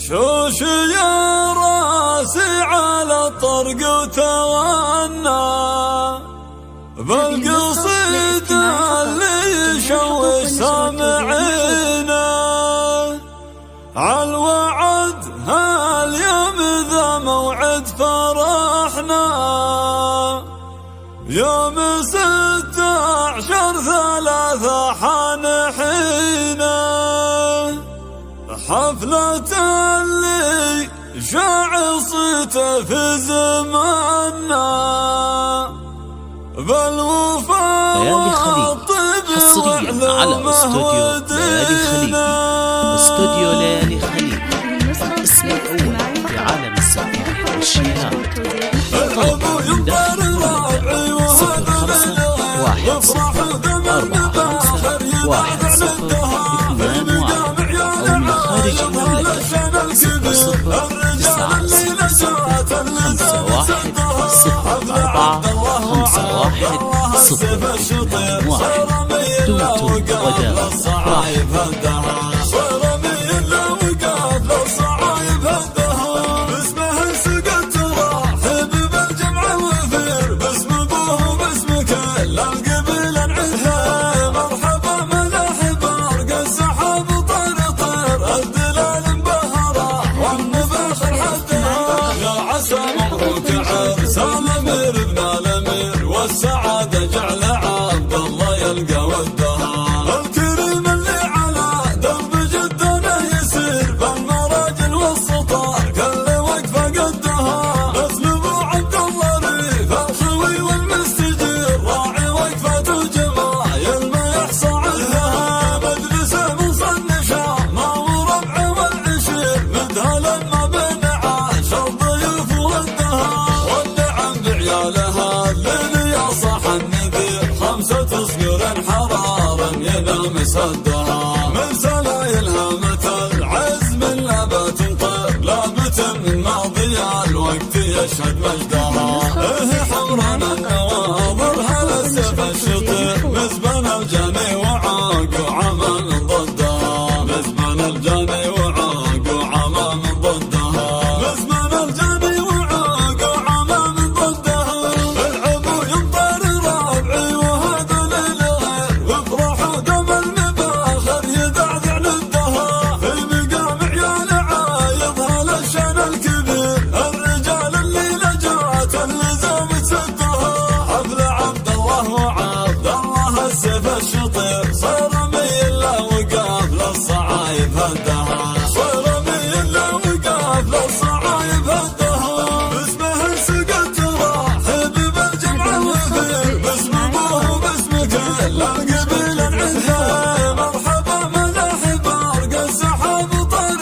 شوش يا راسي على الطرق وتوانى بالقصيد اللي يشوش سامعينا عالوعد هاليوم ذا موعد فرحنا يوم 16/3 حانحينا حفلة اللي شاع صيته في زماننا بالوفاء طيب حصريا على استوديو ليالي خليج. استوديو ليالي خليج الاسم الاول في عالم السفر والشيلات. طلب من داخل المملكة 0514510102 أو من خارج المملكة 009045151021. دمتم غدا راحة. والسعادة جعل عبد الله يلقى ودها الكريم اللي على درب جدنا يسير بالمراجل والسطار كل وقفة قدها اسلوب عبد الله ريف الخوي والمستجير راعي وقفة وجمايل ما يحصى عنها مجلسه مصنشة ما هو ربع والعشير مدهلا ما بين عاشر ضيوف ودها والنعم بعيالها حرارا ينام سدها من سلايلها متى العزم لا تنطر لابت من ماضي الوقت يشهد مجدها حمران النواظر هل السيف الشطير مزبن الجاني وعاق وعمى من ضدها مزبن الجاني وعاق وعمى من ضدها مزبن الجاني وعاق وعمى من ضدها العبو يمطر ربعي الشطير صار ميلا وقاف للصعايب هدها صار ميلا وقاف للصعايب هدها باسمه انسقت راحب بالجمع وفير باسم ابوه وباسم كل القبيل عندها مرحبا ملاحب ارقى السحاب طير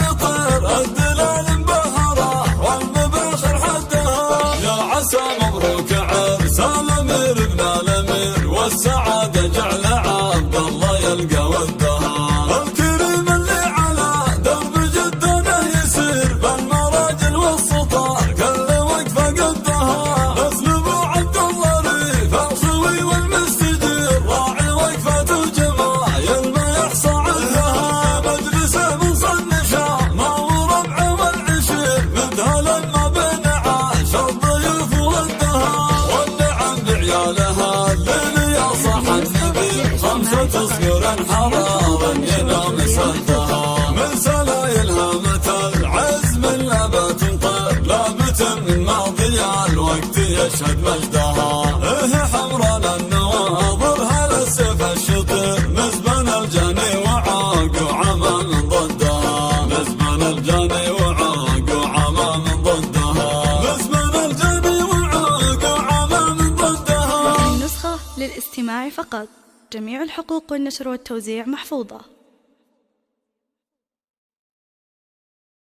الدلال مبهره والمباخر حدها يا عسى مبروك عرس الامير ابن الامير والسعاده جعل عبد الله يلقى ودها الكريم اللي على درب جدنا يسير بالمراجل والسطار كل وقفه قدها اسلوب عبد الله ريف الخوي والمستجير راعي وقفه وجمايل ما يحصى عنها مجلسه مصنشة ما هو ربع والعشير مدهلا ما بين عاشر ضيوف ودها والنعم بعيالها الليل يا صاح النبي 5 صغير حرارا ينام سدها من سلايلها متى العزم لا تنطر لابت من ماضي الوقت يشهد مجدها حمران النواظر هل السيف الشطير مزبن الجاني وعاق وعمى من ضدها مزبن الجاني وعاق وعمى من ضدها مزبن الجاني وعاق وعمى من ضدها. النسخة للاستماع فقط. جميع الحقوق والنشر والتوزيع محفوظة.